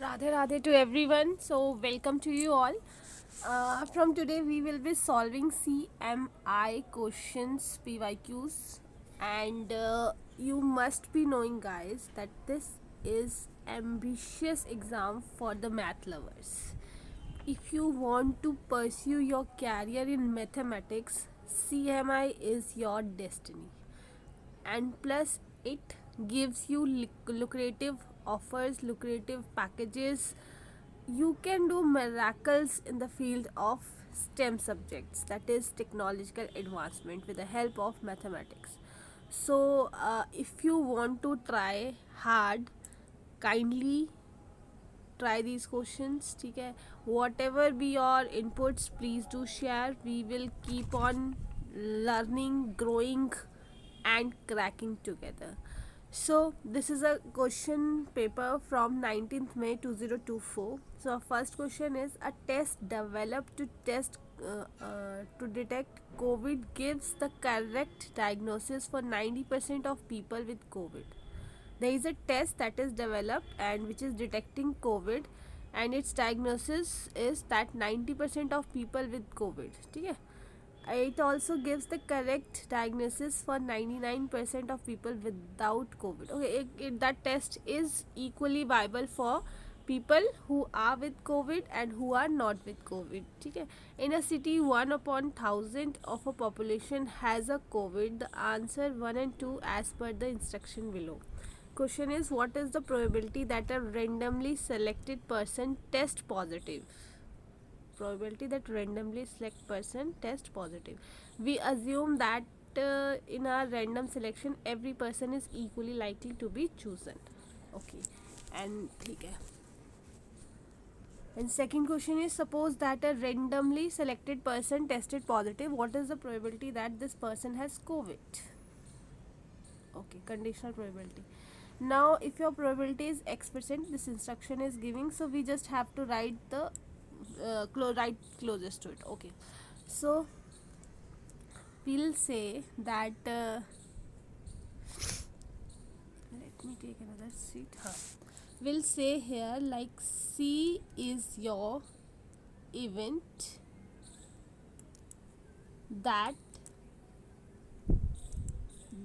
Radhe Radhe to everyone. So, welcome to you all. From today, we will be solving CMI questions, PYQs, and you must be knowing, guys, that this is ambitious exam for the math lovers. If you want to pursue your career in mathematics, CMI is your destiny, and plus it gives you lucrative offers, lucrative packages. You can do miracles in the field of STEM subjects, that is technological advancement, with the help of mathematics. So if you want to try hard, kindly try these questions. ठीक है, whatever be your inputs, please do share. We will keep on learning, growing, and cracking together. So this is a question paper from 19th May 2024. So our first question is: a test developed to detect COVID gives the correct diagnosis for 90% of people with COVID. There is a test that is developed and which is detecting COVID, and its diagnosis is that 90% of people with COVID. ठीक है. It also gives the correct diagnosis for 99% of people without COVID. Okay, that test is equally viable for people who are with COVID and who are not with COVID. ठीक है. In a city, 1/1000 of a population has a COVID. The answer 1 and 2 as per the instruction below. Question is: what is the probability that a randomly selected person test positive? Probability that randomly select person test positive. We assume that in our random selection every person is equally likely to be chosen. Okay, and ठीक है. And second question is: suppose that a randomly selected person tested positive, what is the probability that this person has COVID? Okay, conditional probability. Now if your probability is x%, this instruction is giving, so we just have to write the write closest to it. Okay, so we'll say that let me take another seat. We'll say here like C is your event that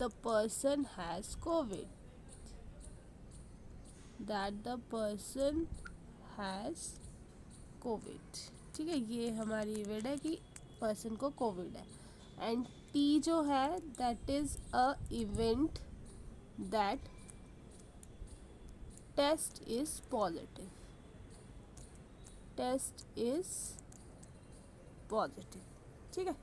the person has COVID, that the person has Covid. ठीक है, ये हमारी event है कि person को Covid है. And T जो है that is a event that test is positive, test is positive. ठीक है,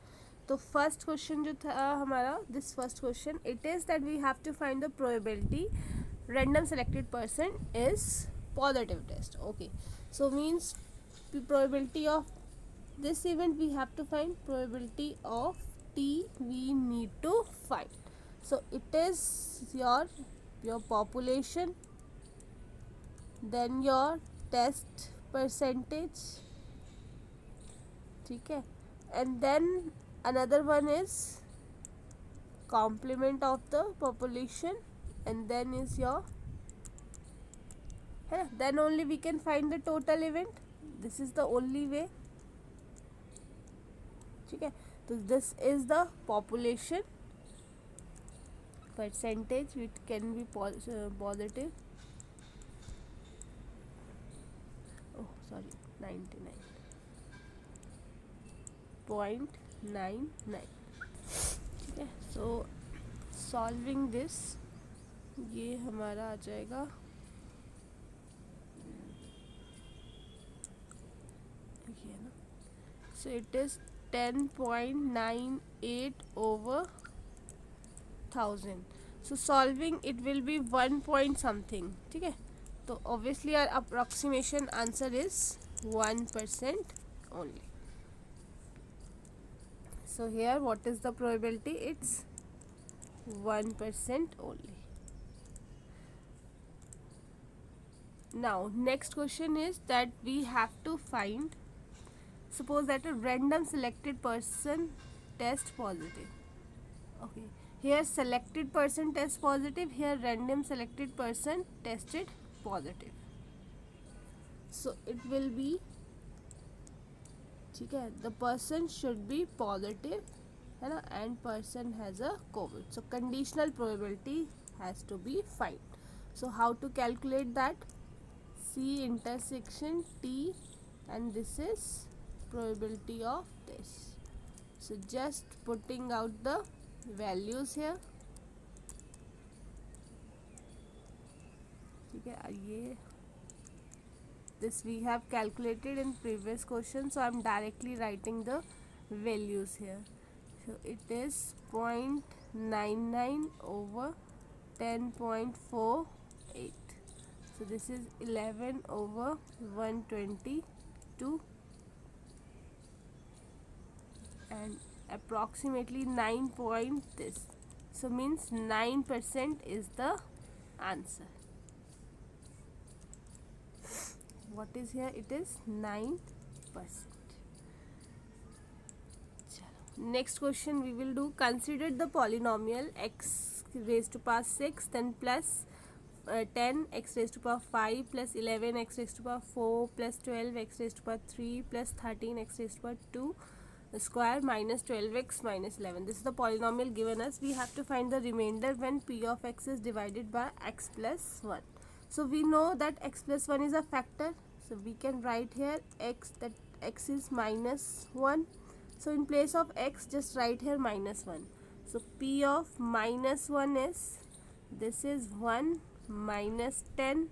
तो फर्स्ट क्वेश्चन जो था हमारा, this first question, it is that we have to find the probability random selected person is positive test. Okay, so means the probability of this event we have to find, probability of t we need to find. So it is your population, then your test percentage. ठीक है, and then another one is complement of the population, and then is your then only we can find the total event. This is the only way. ठीक है, तो this is the population percentage which can be positive. Oh sorry, 99.99. ठीक है, so solving this, ये हमारा आ जाएगा, ये ना, so it is 10.98 over 1000. So solving it will be 1 point something. ठीक है, तो obviously our approximation answer is 1% only. So here what is the probability? It's 1% only. Now next question is that we have to find, suppose that a random selected person test positive. Okay, here selected person test positive, here random selected person tested positive. so it will be, ठीक है, the person should be positive, है ना, and person has a COVID. So conditional probability has to be find. So how to calculate that? C intersection T, and this is probability of this. So just putting out the values here, ठीक है, ये this we have calculated in previous question, so I'm directly writing the values here. So it is 0.99 over 10.48. So this is 11 over 122, and approximately 9 point this. So means 9% is the answer. What is here? It is 9%. Next question we will do. Consider the polynomial x raised to power 6, then plus 10 x raised to power 5 plus 11 x raised to power 4 plus 12 x raised to power 3 plus 13 x raised to power 2 square minus 12x minus 11. This is the polynomial given us. We have to find the remainder when p of x is divided by x plus 1. So we know that x plus 1 is a factor. So we can write here x, that x is minus 1. So in place of x, just write here minus 1. So p of minus 1 is, this is 1 minus 10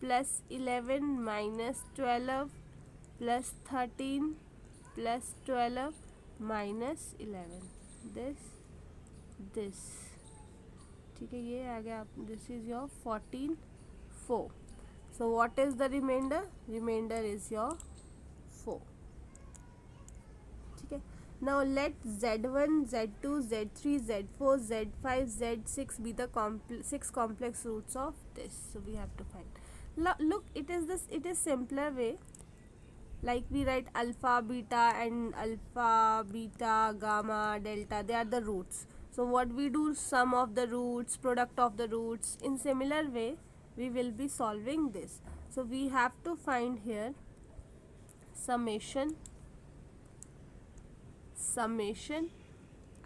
plus 11 minus 12 plus 13 plus 12 minus 11. This ठीक है, ये आ गया. This is your 14 4. So what is the remainder? Remainder is your 4. ठीक है. Now let z1, z2, z3, z4, z5, z6 be the 6 complex roots of this. So we have to find. Look, it is simpler way. Like we write alpha, beta, and alpha, beta, gamma, delta. They are the roots. So what we do? Sum of the roots, product of the roots. In similar way, we will be solving this. So we have to find here summation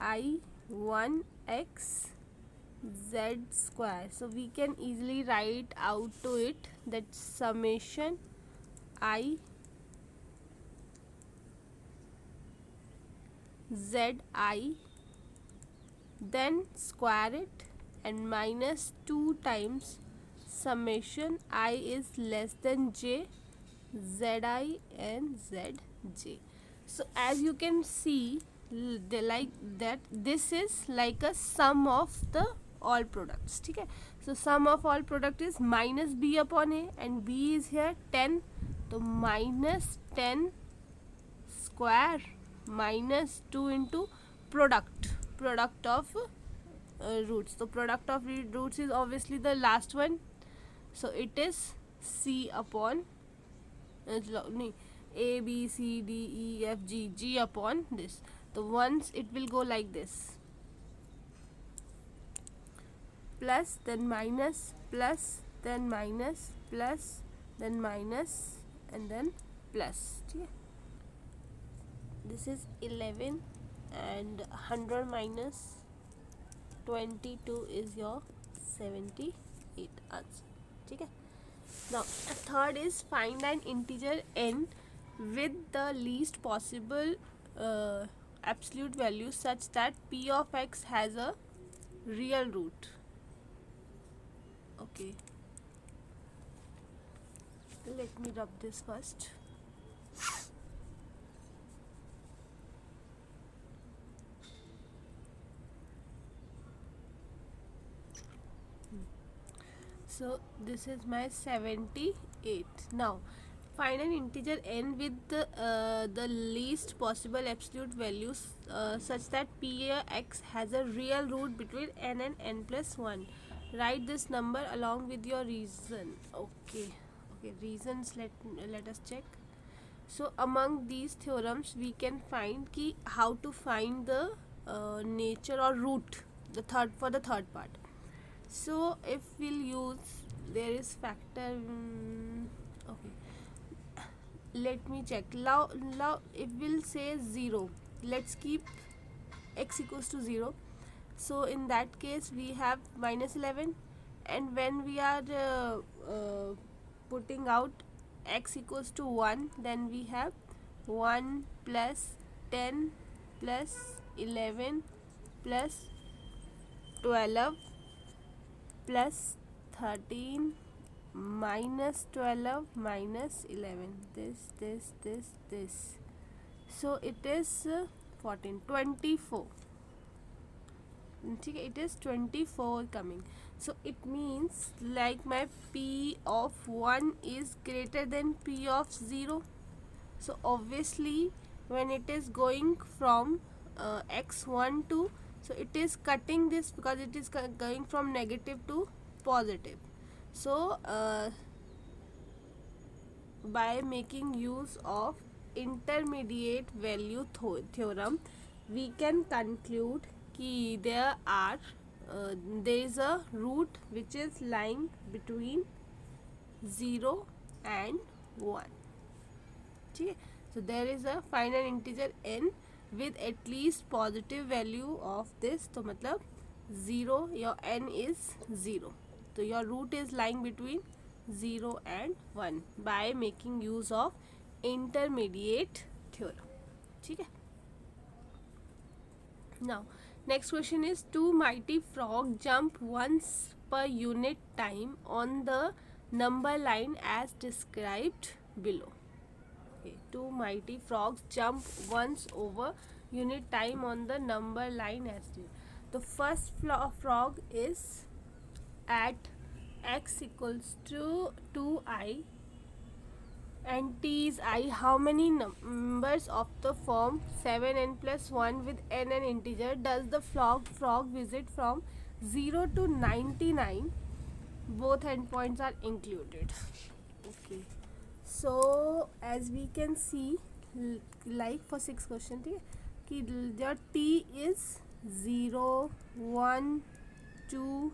I1x z square. So we can easily write out to it that summation I zi, then square it, and minus 2 times summation I is less than j, zi and zj. So as you can see, like that, this is like a sum of the all products. ठीक है. So sum of all product is minus b upon a, and b is here 10. So minus 10 square minus 2 into product of roots. So product of roots is obviously the last one. So it is c upon a b c d e f g upon this. So once it will go like this, plus then minus, plus then minus, plus then minus, and then plus. ठीक है. This is 11, and 100 minus 22 is your 78 answer. ठीक है. Now third is find an integer n with the least possible absolute value such that p of x has a real root. Okay, let me rub this first. So this is my 78. Now find an integer n with the least possible absolute values such that px has a real root between n and n plus 1. Write this number along with your reason. Okay, reasons, let us check. So among these theorems we can find ki how to find the nature or root, the third part. So if we'll use, there is factor, okay, let me check. Now it will say 0. Let's keep x equals to 0. So in that case we have minus 11, and when we are putting out x equals to 1, then we have 1 plus 10 plus 11 plus 12 plus 13 minus 12 minus 11, this, so it is 14, 24. ठीक है, it is 24 coming. So it means like my p of 1 is greater than p of 0. So obviously when it is going from x1 to, so it is cutting this because it is going from negative to positive. So by making use of intermediate value theorem, we can conclude कि there is a root which is lying between 0 and 1. ठीक है, so there is a final integer n with at least positive value of this. तो मतलब 0, your n is 0, so your root is lying between 0 and 1 by making use of intermediate theorem. ठीक है. Now next question is, two mighty frog jump once per unit time on the number line as described below. Okay, two mighty frogs jump once over unit time on the number line as described. The first frog is at x equals to 2i and t is I. How many numbers of the form 7n plus 1 with n an integer does the frog visit from 0 to 99? Both endpoints are included. Okay, so as we can see, like for 6 question, कि your t is 0, 1, 2,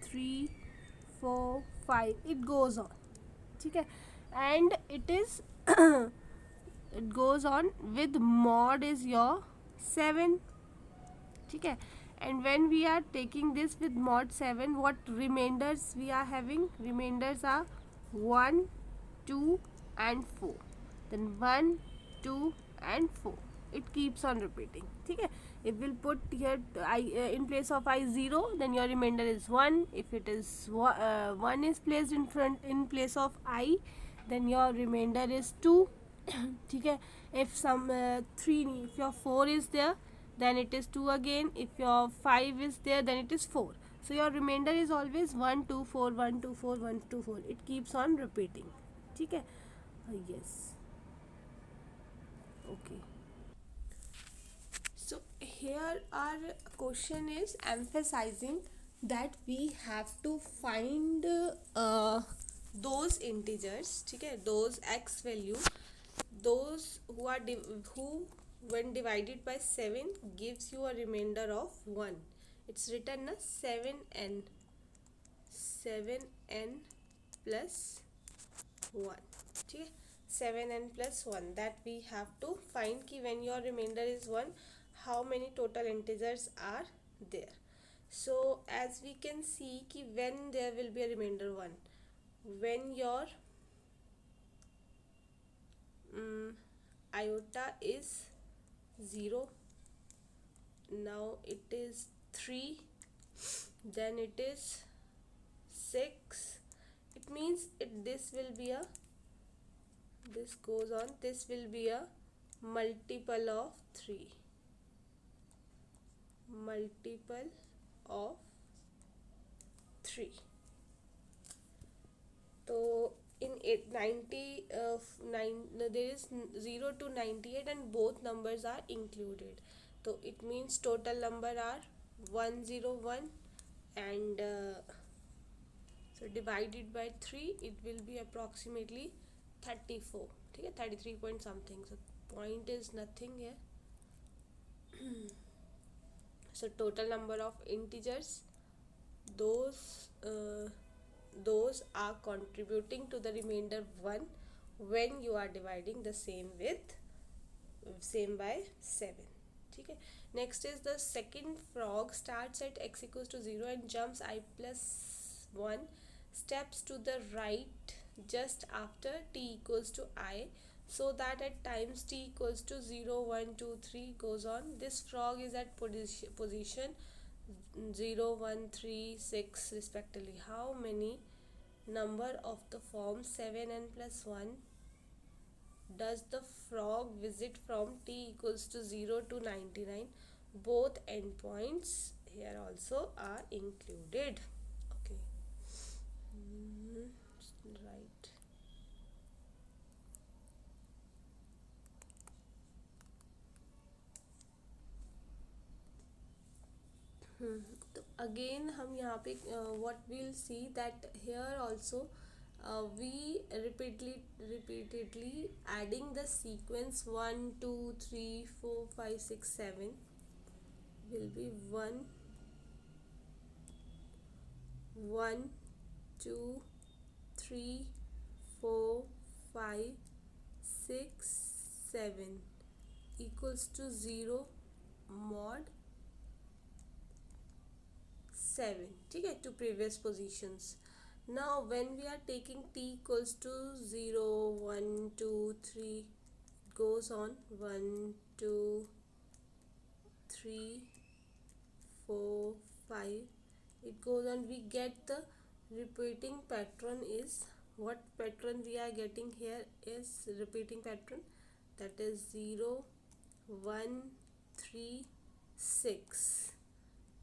3, 4, 5, it goes on. ठीक है, and it is it goes on with mod is your 7. ठीक है, and when we are taking this with mod 7, what remainders we are having? Remainders are 1, 2 and 4. Then 1, 2 and 4. It keeps on repeating. ठीक है, if we'll put here I in place of I 0, then your remainder is 1. If it is 1 is placed in front in place of I, then your remainder is 2. ठीक है, if some 3, if your 4 is there, then it is 2 again. If your 5 is there, then it is 4. So your remainder is always 1 2 4 1 2 4 1 2 4. It keeps on repeating. ठीक है, yes, okay. So here our question is emphasizing that we have to find those integers, ठीक है, those x value, those who when divided by 7 gives you a remainder of 1. It's written as 7n plus 1. ठीक है, 7n plus 1, that we have to find कि when your remainder is 1, how many total integers are there. So as we can see कि when there will be a remainder 1, when your iota is 0, now it is 3, then it is 6. It means this will be a, this goes on, this will be a multiple of 3, multiple of 3. So in 90 there is 0 to 98 and both numbers are included. So it means total number are 101, and so divided by 3, it will be approximately 34. ठीक है, 33 point something. So point is nothing here. So total number of integers, those are contributing to the remainder 1 when you are dividing the same by 7. Okay. Next is the second frog starts at x equals to 0 and jumps I plus 1 steps to the right just after t equals to I, so that at times t equals to 0 1 2 3 goes on. This frog is at position 0 1 3 6 respectively. How many number of the form 7 and plus 1 does the frog visit from t equals to 0 to 99? Both endpoints here also are included. Okay. Right. तो again हम यहाँ पे what we'll see that here also we repeatedly adding the sequence 1 2 3 4 5 6 7 will be 1 1 2 3 4 5 6 7 equals to 0 mod 7. ठीक है, to previous positions. Now when we are taking t equals to 0 1 2 3 goes on 1 2 3 4 5 it goes on, we get the repeating pattern is what pattern we are getting here is repeating pattern, that is 0 1 3 6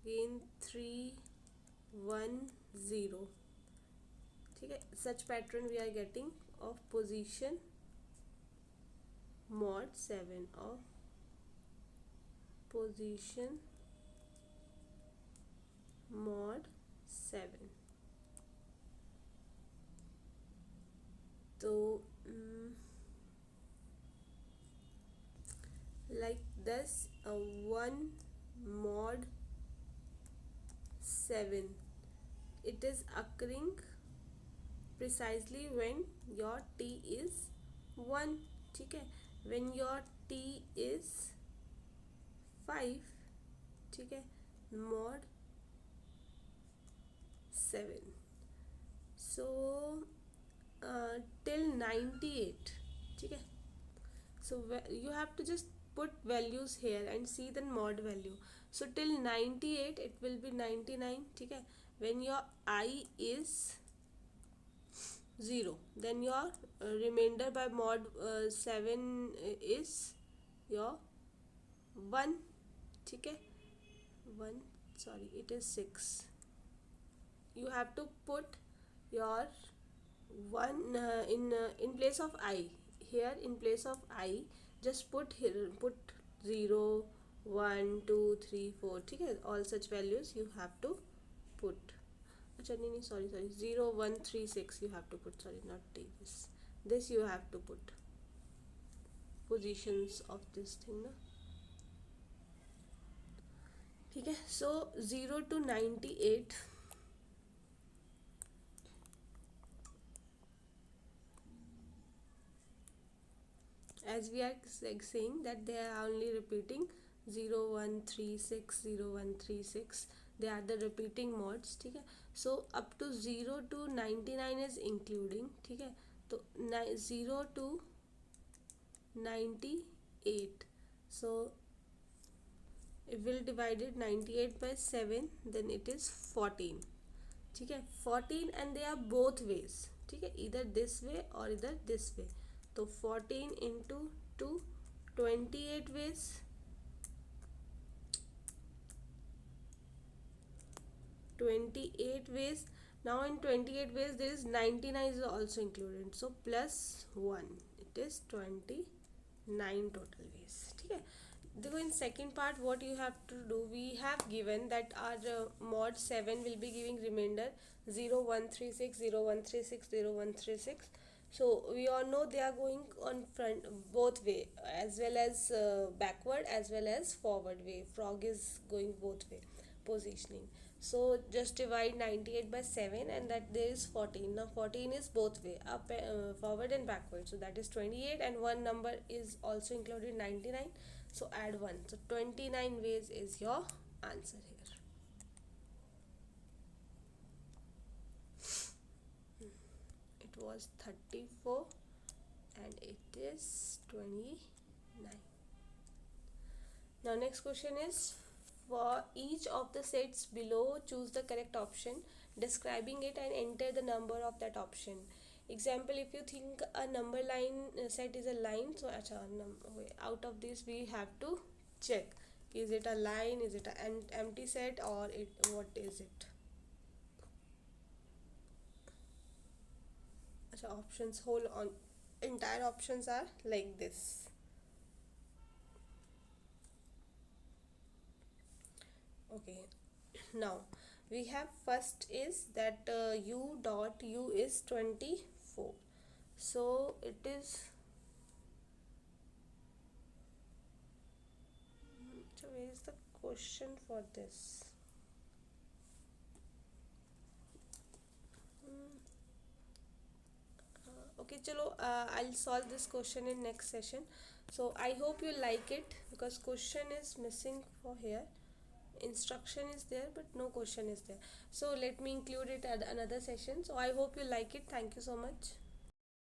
again 3 1 0. ठीक है, such pattern we are getting of position mod 7 of position mod 7. तो like this 1 mod 7 it is occurring precisely when your t is 1. ठीक है, when your t is 5 ठीक है, mod 7. So till 98 ठीक है, so you have to just put values here and see the mod value. So till 98 it will be 99 ठीक है, when your I is 0 then your remainder by mod 7 is your 1 ठीक है, 1 sorry it is 6. You have to put your 1 in place of I. Here in place of I just put here, put 0 1 2 3 4 ठीक है, all such values you have to put. अच्छा नहीं sorry 0 1 3 6 you have to put, sorry not this you have to put positions of this thing ना. ठीक है, so 0 to 98 as we are saying that they are only repeating 0 1 3 6 0 1 3 6, they are the repeating mods ठीक है. So up to 0 to 99 is including ठीक है, तो 0 to 98, so if we'll divide it 98 by 7 then it is 14 ठीक है, 14 and they are both ways ठीक है, either this way or either this way. तो 14 into 2 28 ways, 28 ways. Now in 28 ways there is 99 is also included, so plus 1 it is 29 total ways ठीक है. देखो in second part what you have to do, we have given that our mod 7 will be giving remainder 0 1 3 6 0 1 3 6 0 1 3 6. So we all know they are going on front both way as well as backward as well as forward way. Frog is going both way positioning. So just divide 98 by 7, and that there is 14. Now 14 is both way, up, forward and backward. So that is 28, and one number is also included, 99. So add 1. So 29 ways is your answer here. It was 34 and it is 29. Now next question is, for each of the sets below choose the correct option describing it and enter the number of that option. Example, if you think a number line set is a line, so out of this we have to check, is it a line, is it an empty set, or what is it. So options, whole on entire options are like this. Okay, now we have first is that u dot u is 24. So it is, so where is the question for this. Okay, chalo, I'll solve this question in next session. So I hope you like it, because question is missing for here. Instruction is there but no question is there, so let me include it at another session. So I hope you like it. Thank you so much.